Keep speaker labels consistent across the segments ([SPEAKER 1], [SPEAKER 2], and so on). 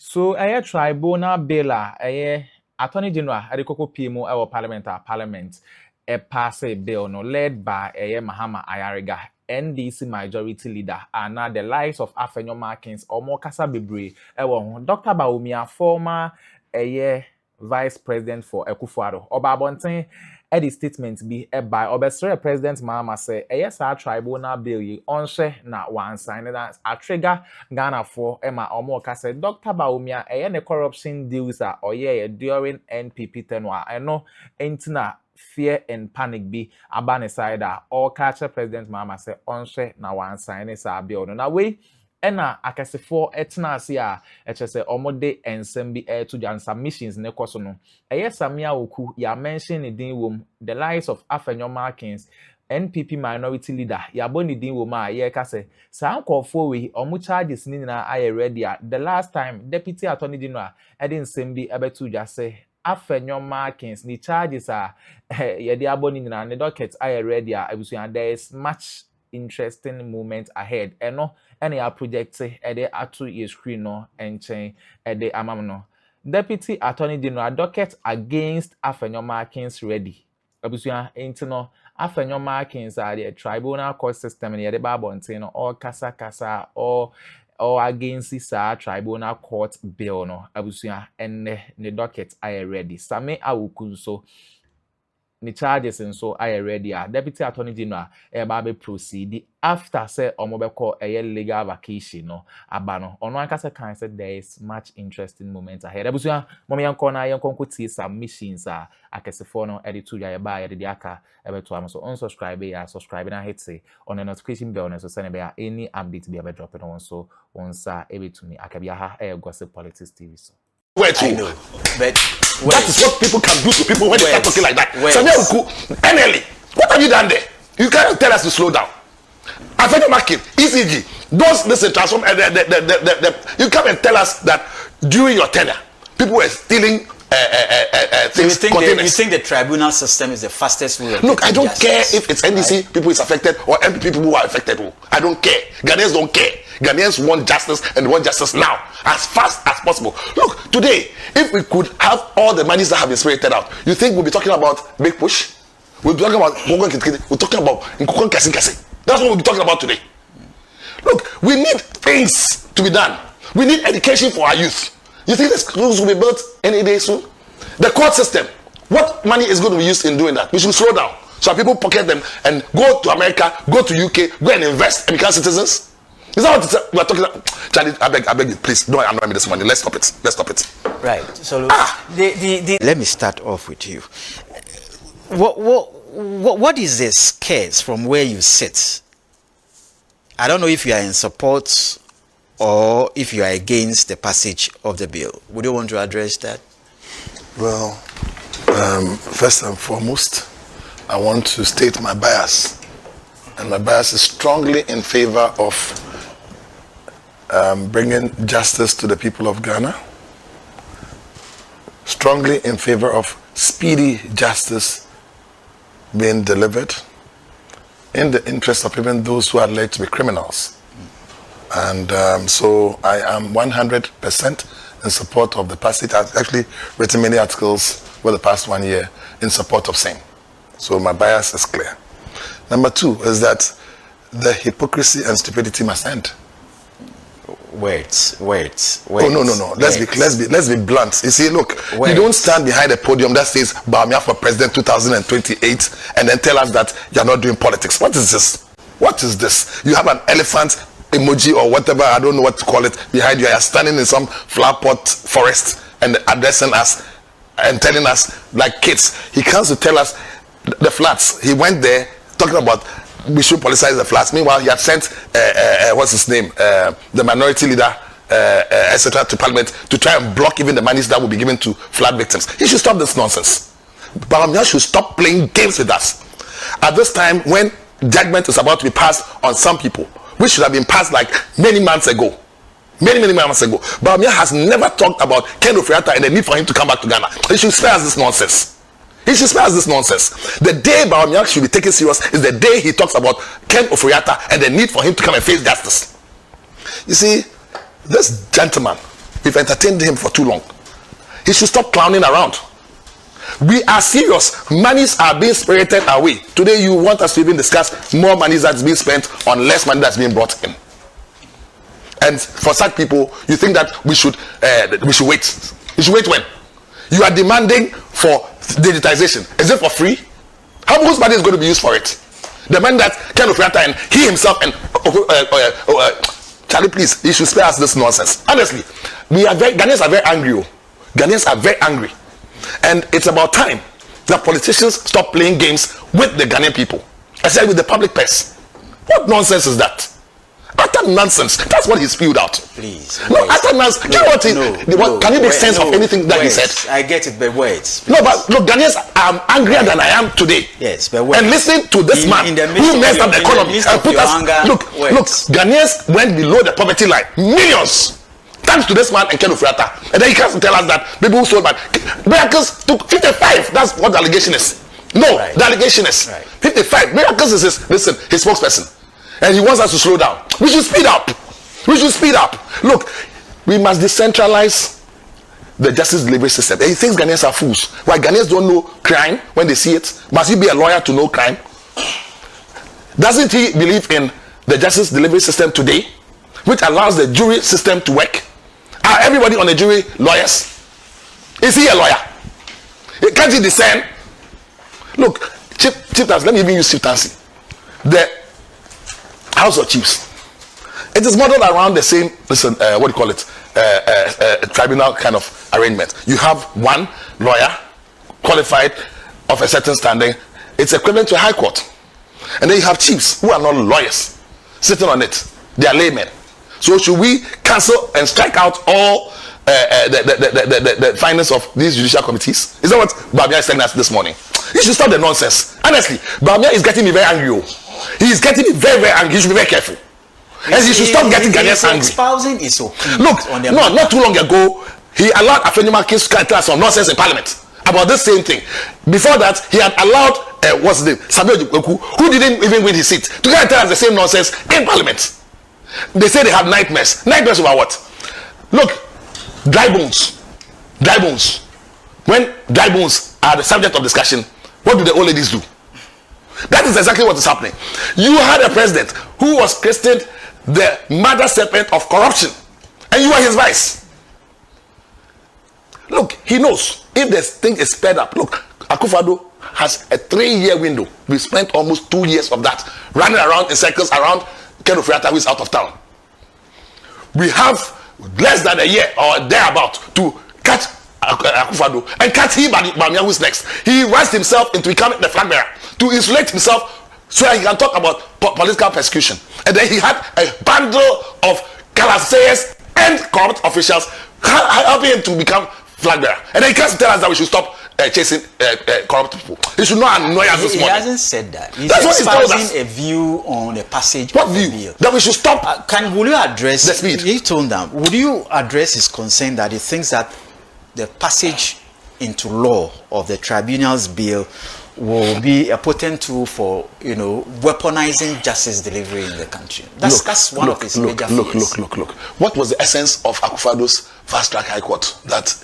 [SPEAKER 1] So a tribunal bill a Attorney General Addo PMO our parliament a pass a bill no led by a Mahama Ayariga NDC majority leader and now the likes of AfenyoMarkin or more Kasa Bebre Dr. Bawumia former a vice president for Akufo-Addo Obabonten the statement be by Obesere President Mahama say yes our tribunal bill yi onhye na one sign na a trigger Ghana for Emma Omoka said Dr. Bawumia ne corruption deals are during NPP tenure no entina fear and panic be abane side all catch President Mahama say onhye na one sign is a bill no na we ena akasefo etna ase a echese omode ensem bi to jan submissions ne koso no SammyAwuku ya mention ni din wom the likes of AfenyoMarkin NPP minority leader ya boni din wom a ye ka se san kofo we omu charges ni na aye ready the last time deputy attorney general edin nsem bi ebetu ja se AfenyoMarkin ni charges a ye de aboni na ne docket aye ready abusuan there is much interesting moment ahead eno any project ede atu ye screen no enchen ede amam no deputy attorney general docket against AfenyoMarkin ready abusuan entino AfenyoMarkin are the tribunal court system in the babontin no all kasa or against this tribunal court bill no abusuan enne ne docket are ready SammyAwuku so the charges and so I ready deputy attorney general be proceed after say omobeko a legal vacation no abano on one case can say there is much interesting moment ahead abusuan mom yanko na yanko kuti submissions akesefo no edit to ya ba ya de aka ebeto am so unsubscribe ya subscribe na hit say on the notification bell so send be any update be drop it on so onsa ebetumi akabia ha gossip politics TV so
[SPEAKER 2] where to? I know, but that is what people can do to people when they start talking like that. SammyAwuku, NLE, what have you done there? You can't tell us to slow down. AfenyoMarkin, ECG, those listen transform. You come and tell us that during your tenure, people were stealing things.
[SPEAKER 3] You think the tribunal system is the fastest way?
[SPEAKER 2] Look, I don't care if it's NDC people is affected or MP people who are affected. I don't care. Ghanaians don't care. Ghanaians want justice and want justice now, as fast as possible. Look, today, if we could have all the monies that have been spirited out, you think we'll be talking about big push? We'll be talking about that's what we'll be talking about today. Look, we need things to be done. We need education for our youth. You think the schools will be built any day soon? The court system, what money is going to be used in doing that? We should slow down so people pocket them and go to America, go to UK, go and invest and become citizens. Is that what we are talking about? Charlie, I beg you, please don't annoy me this morning. Let's stop it. Let's stop it.
[SPEAKER 3] Right. So let me start off with you. What is the case from where you sit? I don't know if you are in support or if you are against the passage of the bill. Would you want to address that?
[SPEAKER 4] Well, first and foremost, I want to state my bias. And my bias is strongly in favor of bringing justice to the people of Ghana. Strongly in favor of speedy justice being delivered in the interest of even those who are alleged to be criminals. And so I am 100% in support of the passage. I've actually written many articles for the past 1 year in support of same. So my bias is clear. Number two is that the hypocrisy and stupidity must end.
[SPEAKER 3] Wait.
[SPEAKER 4] Oh no. Let's be blunt. You see, look, you don't stand behind a podium that says Bawumia for president 2028 and then tell us that you're not doing politics. What is this? What is this? You have an elephant emoji or whatever, I don't know what to call it, behind you. You're standing in some flower pot forest and addressing us and telling us like kids. He comes to tell us the flats. He went there talking about we should politicize the flats. Meanwhile, he had sent what's his name, the minority leader, etc., to parliament to try and block even the monies that will be given to flood victims. He should stop this nonsense. Bawumia should stop playing games with us. At this time, when judgment is about to be passed on some people, which should have been passed like many months ago. Many months ago. Bawumia has never talked about Ken Ofori-Atta and the need for him to come back to Ghana. He should spare us this nonsense. He should spare us this nonsense. The day Bawumia should be taken serious is the day he talks about Ken Ofori-Atta and the need for him to come and face justice. You see, this gentleman
[SPEAKER 2] We've entertained him for too long. He should stop clowning around. We are serious. Monies are being spirited away. Today you want us to even discuss more money that's being spent on less money that's being brought in. And for such people, you think that we should wait. You should wait when? You are demanding for digitization. Is it for free? Whose money is going to be used for it? The man that Ken Ofriatta and he himself and Charlie, please, you should spare us this nonsense. Honestly, Ghanaians are very angry. Ghanaians are very angry. And it's about time that politicians stop playing games with the Ghanaian people, especially with the public purse. What nonsense is that? Utter nonsense. That's what he spewed out.
[SPEAKER 3] Please.
[SPEAKER 2] No, utter nonsense. Can you make sense of anything that he said?
[SPEAKER 3] I get it, but words.
[SPEAKER 2] No, but look, Ghanaians are angrier than I am today.
[SPEAKER 3] Yes, but words.
[SPEAKER 2] And listening to this man who messed up the economy and put us. Look, Ghanaians went below the poverty line. Millions. Thanks to this man and Ken Ofriatta. And then he comes to tell us that people who sold back. Miracles took 55. That's what the allegation is. No, right. The allegation is 55. Miracles is his spokesperson. And he wants us to slow down. We should speed up. We should speed up. Look, we must decentralize the justice delivery system. And he thinks Ghanaians are fools. Why Ghanaians don't know crime when they see it? Must you be a lawyer to know crime? Doesn't he believe in the justice delivery system today, which allows the jury system to work? Are everybody on the jury lawyers? Is he a lawyer? Can't he discern? Look, chieftains, let me even use chieftaincy. The House of Chiefs. It is modeled around the same, tribunal kind of arrangement. You have one lawyer qualified of a certain standing. It's equivalent to a high court. And then you have chiefs who are not lawyers sitting on it. They are laymen. So should we cancel and strike out all the findings of these judicial committees? Is that what Bamia is telling us this morning? You should stop the nonsense. Honestly, Bamia is getting me very angry. He is getting me very, very angry. He should be very careful. And he should stop getting Ghanaians angry.
[SPEAKER 3] Espousing is okay.
[SPEAKER 2] Look, not too long ago, he allowed AfenyoMarkin to tell us some nonsense in Parliament about this same thing. Before that, he had allowed what's his name, SammyAwuku, who didn't even win his seat, to tell us the same nonsense in Parliament. They say they have nightmares. Nightmares about what? Look, dry bones. Dry bones. When dry bones are the subject of discussion, what do the old ladies do? That is exactly what is happening. You had a president who was christened the mother serpent of corruption, and you are his vice. Look, he knows if this thing is sped up. Look, Akufo-Addo has a 3-year window. We spent almost 2 years of that running around in circles around Ken Ofriatta, who is out of town. We have less than a year or thereabout to catch Akufo-Addo and catch him Bamia, who is next. He rushed himself into becoming the flag bearer to insulate himself so that he can talk about political persecution. And then he had a bundle of calassayers and corrupt officials helping him to become flag bearer. And then he can't tell us that we should stop chasing corrupt people. He should not annoy us this morning.
[SPEAKER 3] He hasn't said that. He's
[SPEAKER 2] That's what he's told us.
[SPEAKER 3] A view on the passage.
[SPEAKER 2] What
[SPEAKER 3] of
[SPEAKER 2] view?
[SPEAKER 3] The bill.
[SPEAKER 2] That we should stop.
[SPEAKER 3] Will you address
[SPEAKER 2] the speed?
[SPEAKER 3] He told them. Would you address his concern that he thinks that the passage into law of the tribunal's bill will be a potent tool for, weaponizing justice delivery in the country? That's one of his major fears.
[SPEAKER 2] Look. What was the essence of Akufo-Addo's fast-track high court that,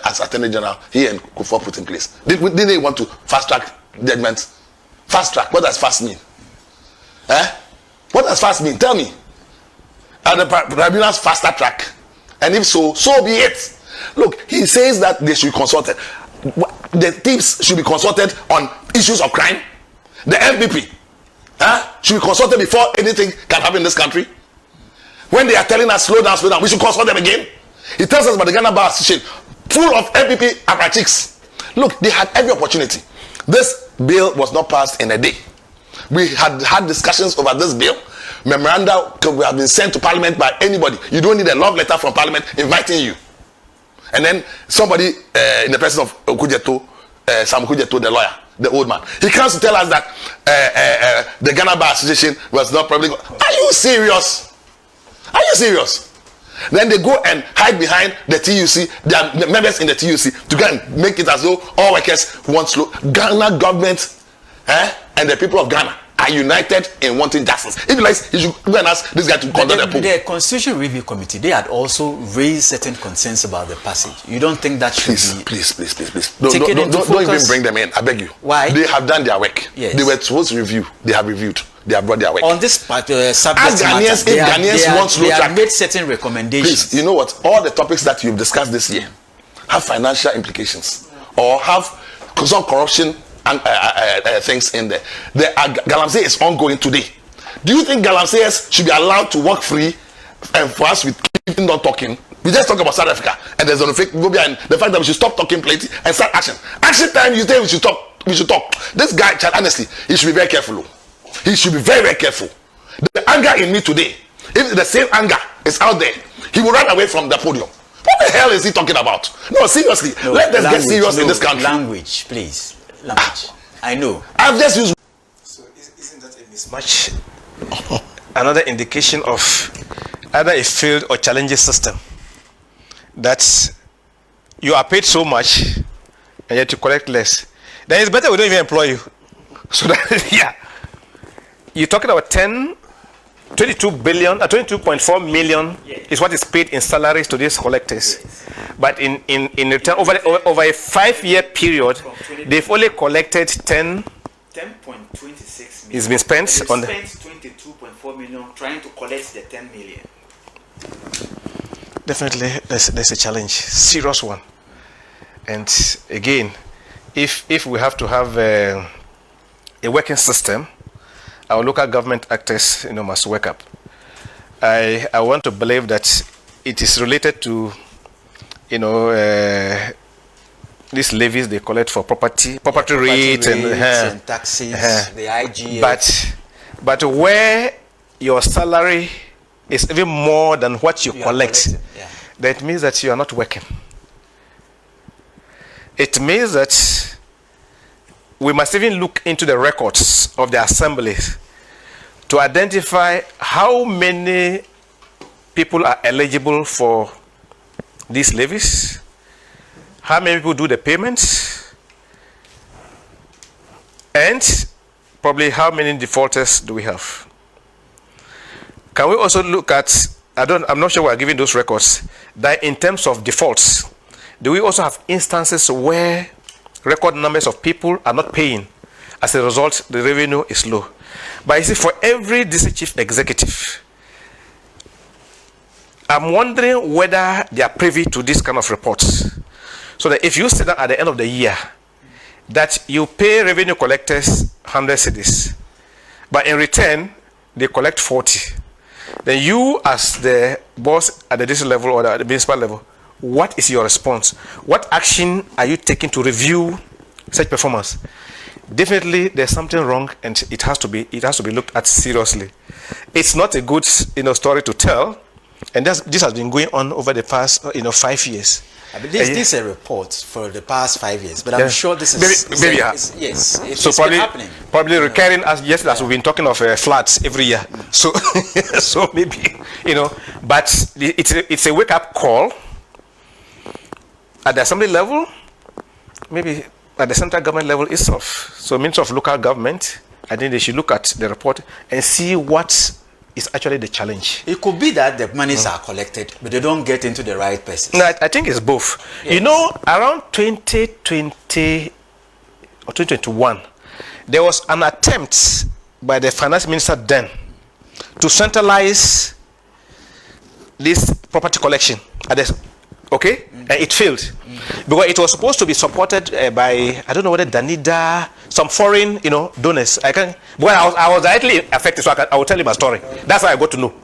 [SPEAKER 2] as Attorney General, he and Kufuor put in place? Didn't they want to fast-track judgments? Fast-track, what does fast mean? What does fast mean? Tell me. Are the tribunals faster track? And if so, so be it. Look, he says that they should be consulted. The thieves should be consulted on issues of crime. The MPP should be consulted before anything can happen in this country. When they are telling us slow down, we should consult them again. He tells us about the Ghana Bar Association, full of MPP apparatchiks. Look, they had every opportunity. This bill was not passed in a day. We had discussions over this bill. Memoranda could have been sent to Parliament by anybody. You don't need a love letter from Parliament inviting you. And then somebody in the person of Sam Okujeto, the lawyer, the old man, he comes to tell us that the Ghana Bar Association was not probably. Are you serious? Are you serious? Then they go and hide behind the TUC, the members in the TUC, to go and make it as though all workers want slow. Ghana government and the people of Ghana are united in wanting justice. If you like, you should go and ask this guy to conduct a poll.
[SPEAKER 3] The Constitution Review Committee, they had also raised certain concerns about the passage. You don't think that should be...
[SPEAKER 2] Please. Don't even bring them in. I beg you.
[SPEAKER 3] Why?
[SPEAKER 2] They have done their work.
[SPEAKER 3] Yes.
[SPEAKER 2] They were supposed to review. They have reviewed. They have brought their work.
[SPEAKER 3] On this subject
[SPEAKER 2] Ghanaians,
[SPEAKER 3] matter,
[SPEAKER 2] they
[SPEAKER 3] have made certain recommendations.
[SPEAKER 2] Please, you know what? All the topics that you've discussed this year have financial implications or have some corruption and things in there. The Galamsey is ongoing today. Do you think Galamseyers should be allowed to work free and for us with keeping not talking? We just talk about South Africa and there's xenophobia and the fact that we should stop talking plenty and start action. Action time, you say we should talk. We should talk. This guy, honestly, he should be very careful. He should be very, very careful. The anger in me today, if the same anger is out there, he will run away from the podium. What the hell is he talking about? No, seriously.
[SPEAKER 3] No,
[SPEAKER 2] let us get serious in this country.
[SPEAKER 3] Language, please. Language. I know.
[SPEAKER 2] I've just used...
[SPEAKER 5] So isn't that a mismatch? Another indication of either a failed or challenging system. That you are paid so much and yet you collect less. Then it's better we don't even employ you. So that, yeah. You're talking about 22 billion, 22.4 million is what is paid in salaries to these collectors. But in return, over a 5-year period, they've only collected 10.26 million. It's been spent on the...
[SPEAKER 3] 22.4 million trying to collect the 10 million.
[SPEAKER 5] Definitely, there's a challenge, serious one. And again, if we have to have a working system, our local government actors, must wake up. I want to believe that it is related to, these levies they collect for property rates
[SPEAKER 3] and taxes, the IGF.
[SPEAKER 5] But where your salary is even more than what you collect, that means that you are not working. It means that we must even look into the records of the assemblies to identify how many people are eligible for these levies, how many people do the payments, and probably how many defaulters do we have. Can we also look at, I'm not sure we're giving those records, that in terms of defaults, do we also have instances where record numbers of people are not paying? As a result, the revenue is low. But you see, for every district chief executive, I'm wondering whether they are privy to this kind of reports. So that if you sit down at the end of the year, that you pay revenue collectors 100 cedis, but in return, they collect 40. Then you, as the boss at the district level or the municipal level, what is your response? What action are you taking to review such performance? Definitely, there's something wrong, and it has to be looked at seriously. It's not a good story to tell, and this has been going on over the past 5 years.
[SPEAKER 3] This is a report for the past 5 years, but I'm sure this is
[SPEAKER 5] yes. So
[SPEAKER 3] probably happening.
[SPEAKER 5] Probably recurring as we've been talking of floods every year. So so maybe but it's a wake up call at the assembly level, maybe at the central government level itself. So Minister of Local Government, I think they should look at the report and see what is actually the challenge.
[SPEAKER 3] It could be that the monies are collected, but they don't get into the right persons.
[SPEAKER 5] No, I think it's both. Yes. Around 2020 or 2021, there was an attempt by the finance minister then to centralize this property collection at the and it failed because it was supposed to be supported by, I don't know whether Danida, some foreign donors. I was directly affected, so I will tell you my story. That's how I got to know.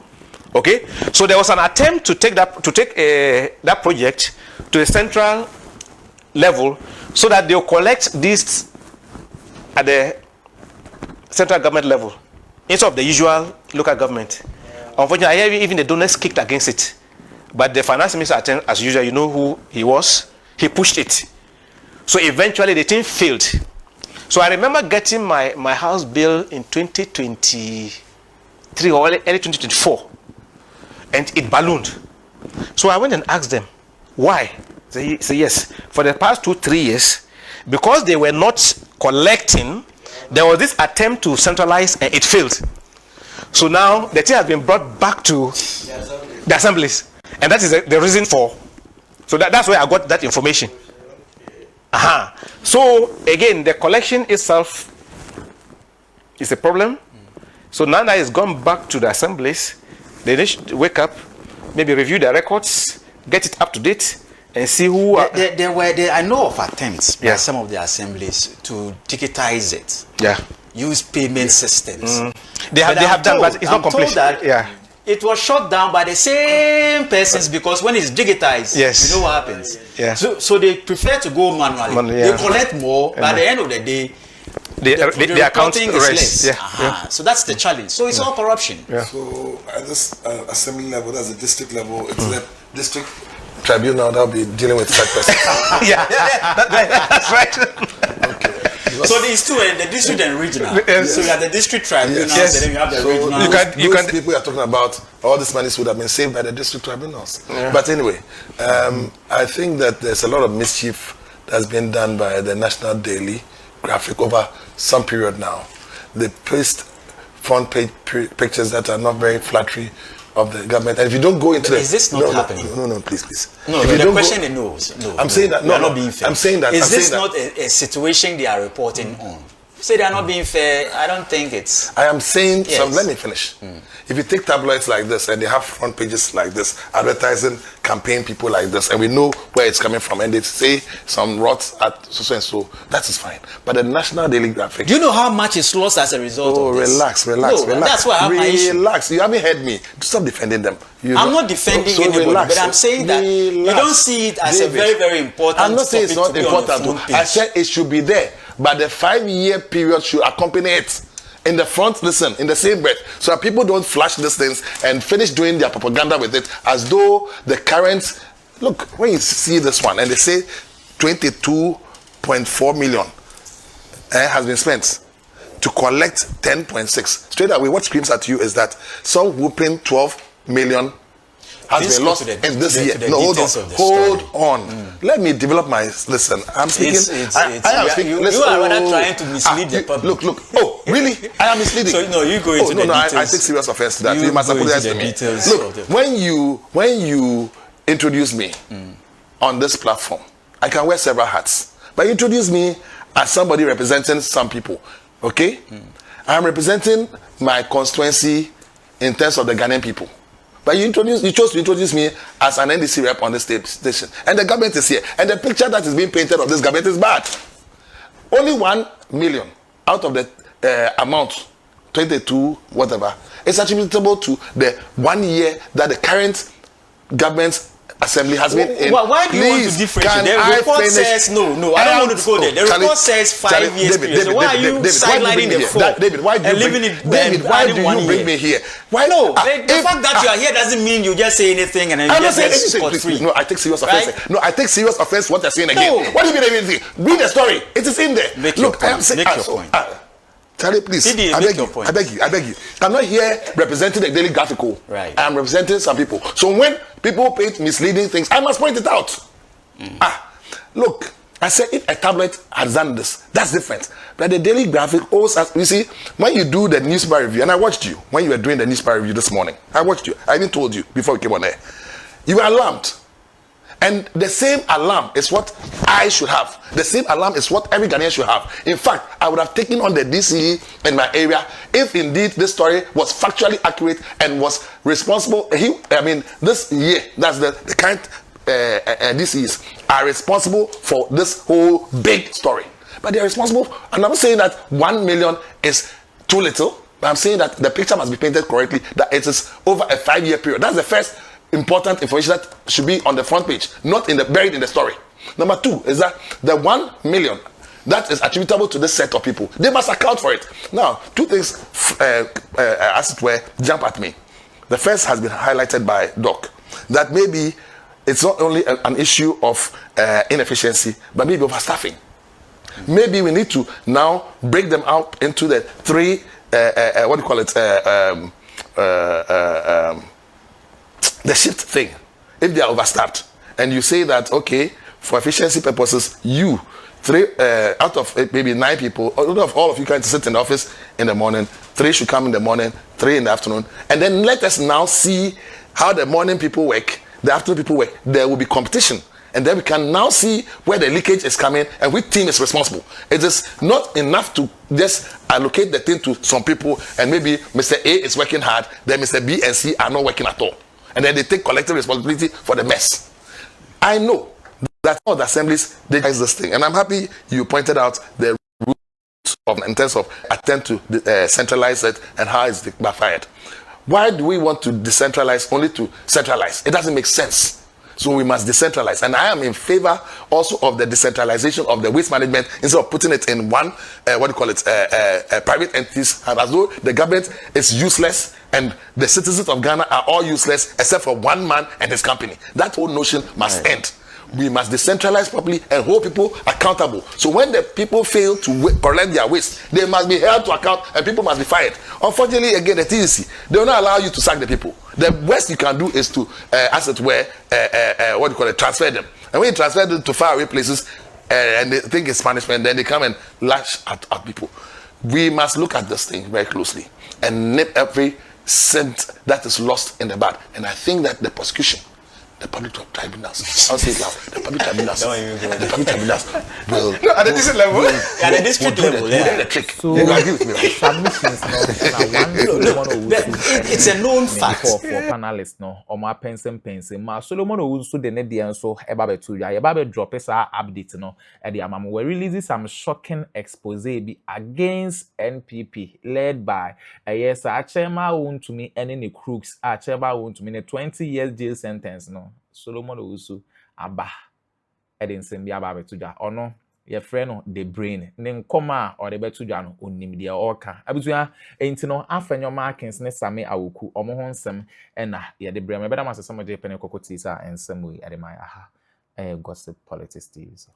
[SPEAKER 5] So there was an attempt to take that project to the central level so that they'll collect this at the central government level instead of the usual local government. Unfortunately, even the donors kicked against it. But the finance minister, as usual, you know who he was? He pushed it. So eventually the thing failed. So I remember getting my house bill in 2023 or early 2024. And it ballooned. So I went and asked them, why? They say yes. For the past 2-3 years, because they were not collecting There was this attempt to centralize and it failed. So now the thing has been brought back to the assemblies. And that is the reason for. So that's where I got that information. So again, the collection itself is a problem. So now that it's gone back to the assemblies, they need to wake up, maybe review the records, get it up to date, and see who.
[SPEAKER 3] I know of attempts by some of the assemblies to digitize it.
[SPEAKER 5] Yeah.
[SPEAKER 3] Use payment systems.
[SPEAKER 5] They have done, but it's not complete.
[SPEAKER 3] That it was shut down by the same persons because when it's digitized, you know what happens.
[SPEAKER 5] Yeah.
[SPEAKER 3] So they prefer to go manually. They collect more. By the end of the day, the accounting is less. So that's the challenge. So it's all corruption.
[SPEAKER 4] So at this assembly level, that's the district level, it's the district tribunal that'll be dealing with such persons.
[SPEAKER 5] That's right.
[SPEAKER 4] Okay.
[SPEAKER 3] So these two, the district and regional. So you have the district tribunals, and then you have the regional.
[SPEAKER 4] Those people are talking about all this money would have been saved by the district tribunals. But anyway, I think that there's a lot of mischief that's been done by the National Daily Graphic over some period now. They paste front page pictures that are not very flattering of the government, and if you don't go into
[SPEAKER 3] is this not happening?
[SPEAKER 4] No, please.
[SPEAKER 3] No, the question is no.
[SPEAKER 4] I'm saying that. No, not being fair. I'm saying that.
[SPEAKER 3] Is this not a situation they are reporting on? Say they are not being fair. I don't think it's.
[SPEAKER 4] I am saying. So let me finish. If you take tabloids like this and they have front pages like this, advertising campaign people like this, and we know where it's coming from, and they say some rots at so and so, that is fine. But the National Daily Graphic.
[SPEAKER 3] Do you know how much is lost as a result of this?
[SPEAKER 4] Relax.
[SPEAKER 3] That's why I have my issue.
[SPEAKER 4] Relax. You haven't heard me. Stop defending them.
[SPEAKER 3] I'm not defending anybody, but I'm saying that you don't see it as a very, very important.
[SPEAKER 4] I'm not saying it's not important. I said it should be there, but the 5-year period should accompany it. In the front, listen, in the same breath, so that people don't flash these things and finish doing their propaganda with it as though the current. Look, when you see this one and they say 22.4 million has been spent to collect 10.6. Straight away, what screams at you is that some whooping 12 million has been lost in this year. No, hold on. Let me develop my. Listen, I'm speaking. I am speaking.
[SPEAKER 3] You are rather trying to mislead the public.
[SPEAKER 4] Look. Oh, really? I am misleading.
[SPEAKER 3] So no, you go into the details.
[SPEAKER 4] I take serious offense to that. You must apologize to me. Look, when you introduce me on this platform, I can wear several hats. But you introduce me as somebody representing some people. Okay, I am representing my constituency in terms of the Ghanaian people. But you chose to introduce me as an NDC rep on this station. And the government is here. And the picture that is being painted of this government is bad. Only 1 million out of the amount, 22, whatever, is attributable to the 1 year that the current government's assembly has been in.
[SPEAKER 3] Why do you want to differentiate? The report says no. I don't want to go there. The report says 5 years period. So why are you sidelining the 4?
[SPEAKER 4] David, why do you bring me here? Why
[SPEAKER 3] no? The fact that you are here doesn't mean you just say anything and then you just spot free.
[SPEAKER 4] No, I take serious offense. No, I take serious offense what you're saying again. What do you mean anything? Read the story. It is in there. Look, I am saying. Make your point. Charlie, please. I beg you. I'm not here representing the Daily Graphical.
[SPEAKER 3] Right.
[SPEAKER 4] I'm representing some people. So when people paint misleading things, I must point it out. Look, I said if a tablet has done this, that's different. But the Daily Graphic also, you see, when you do the newspaper review, and I watched you when you were doing the newspaper review this morning. I watched you. I even told you before we came on air. You were alarmed. And the same alarm is what I should have. The same alarm is what every Ghanaian should have. In fact, I would have taken on the DCE in my area if indeed this story was factually accurate and was responsible. This year, that's the current DCEs are responsible for this whole big story. But they're responsible, and I'm not saying that 1 million is too little, but I'm saying that the picture must be painted correctly, that it is over a 5-year period. That's the first important information that should be on the front page, not buried in the story. Number 2 is that the 1 million that is attributable to this set of people, they must account for it. Now, 2 things, as it were, jump at me. The first has been highlighted by Doc, that maybe it's not only an issue of inefficiency, but maybe overstaffing. Maybe we need to now break them out into the 3, the shift thing. If they are overstaffed, and you say that, okay, for efficiency purposes, you, out of maybe 9 people, all of you can sit in the office in the morning, 3 should come in the morning, 3 in the afternoon, and then let us now see how the morning people work, the afternoon people work. There will be competition, and then we can now see where the leakage is coming and which team is responsible. It is not enough to just allocate the thing to some people, and maybe Mr. A is working hard, then Mr. B and C are not working at all, and then they take collective responsibility for the mess. I know that all the assemblies, they do this thing, and I'm happy you pointed out the roots of, in terms of attempt to centralize it and how it's backfired. Why do we want to decentralize only to centralize? It doesn't make sense. So we must decentralize, and I am in favor also of the decentralization of the waste management instead of putting it in one private entities, as though the government is useless and the citizens of Ghana are all useless except for one man and his company. That whole notion must end. We must decentralize properly and hold people accountable. So when the people fail to collect their waste, they must be held to account and people must be fired. Unfortunately, again, the TEC, they will not allow you to sack the people. The worst you can do is to, as it were, transfer them. And when you transfer them to faraway places and they think it's punishment, then they come and lash at people. We must look at this thing very closely and nip every cent that is lost in the bud. And I think that the prosecution, the public tribunals, I'll say it loud, the public tribunals will...
[SPEAKER 5] No, at the district level?
[SPEAKER 3] At the district level, yeah.
[SPEAKER 4] The trick.
[SPEAKER 1] So,
[SPEAKER 4] you agree with me, right?
[SPEAKER 1] submissions,
[SPEAKER 3] It's a known fact.
[SPEAKER 1] For panelists, no, or my pensem. Ma Solomon also the net and so about to ya, about drop us our update, no, at the Amam, we releasing some shocking expose against NPP, led by a yes, Achema won't to me any crooks, Achema won't to me a 20 years jail sentence, no. Solomon also aba edin sembi aba betuja ono ye frɛ no the brain ne nkoma or the betuja no onim de oka abutua enti no AfenyoMarkin ne SammyAwuku omo ho nsɛm ɛna ye de brɛ me bɛda masɛsɛ mo je pene kokoti sa ensɛm wi ade mai aha gossip politics TV so